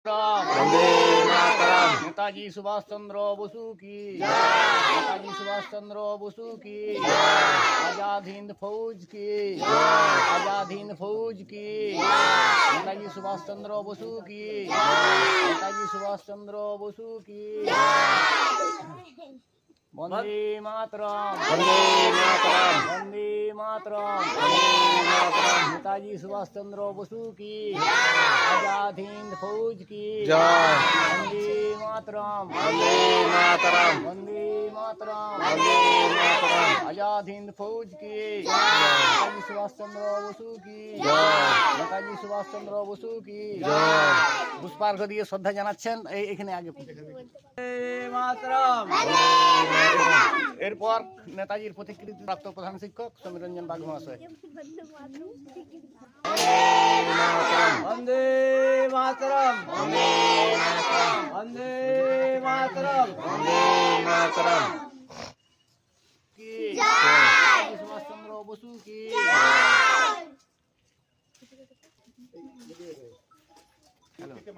वंदे मातरम। नेताजी सुभाष चंद्र बसु की नेताजी सुभाष चंद्र बसु की आजाद हिंद फौज की आजाद हिंद फौज की नेताजी सुभाष चंद्र बसु की नेताजी सुभाष चंद्र बसु की वंदे मातरम वंदे मातरम। वंदे मातरम वंदे मातरम। नेताजी सुभाष चंद्र बसु की आजाद हिंद फौज की जय। वंदे मातरम वंदे मातरम। वंदे मातरम वंदे मातरम। आजाद हिंद फौज की नेताजी सुभाष चंद्र बसु की नेताजी सुभाष चंद्र बसु की পুষ্পার্ঘ্য দিয়ে শ্রদ্ধা জানাচ্ছেন এখানে আগে এরপর নেতাজির প্রতিকৃতি প্রাপ্ত প্রধান শিক্ষক সমীর রঞ্জন বাগ মহাশয়। वंदे मातरम वंदे मातरम। वंदे मातरम वंदे मातरम। की नेताजी सुभाष चंद्र बसु की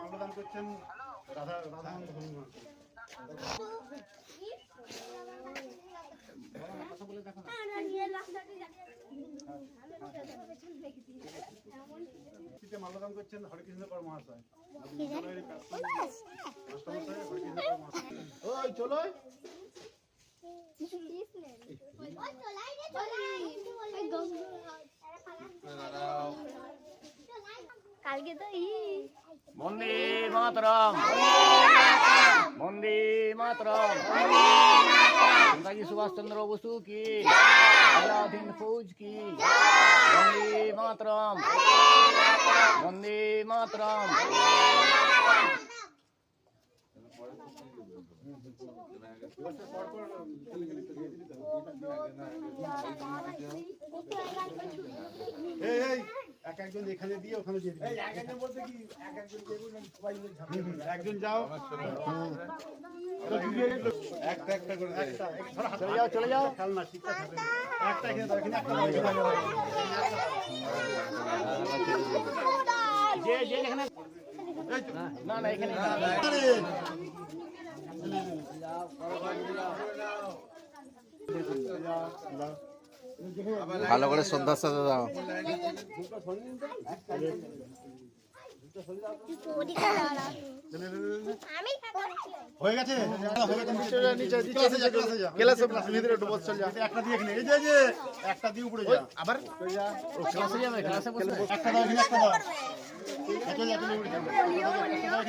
মাল্যদান করছেন রাধাকান্ত হনুমান। মাল্যদান করছেন হরিকৃষ্ণ কর মহাশয়। ওই চলো কালকে তো বন্দে মাতরম বন্দে মাতরম নেতাজি সুভাষ চন্দ্র বসু কি আজাদ হিন্দ ফৌজ কি বন্দে মাতরম বন্দে মাতরম। এক একজন এখানে দিয়ে ওখানে দিয়ে দিন। একজন যাও একটা একটা করে চলে যাও চলে যাও। খেলনা শিক্ষা থাকে একটা এখানে দাও, এখানে একটা দাও, এখানে দাও। যে যে এখানে না না এখানে ভালো করে শ্রদ্ধার সাথে দাও। হয়ে গেছে একটা দিয়ে এখানে এই যে একটা দিয়ে উপরে যা আবার ক্লাসে যাবে ক্লাসে বসে একটা দাও এখানে একটা দাও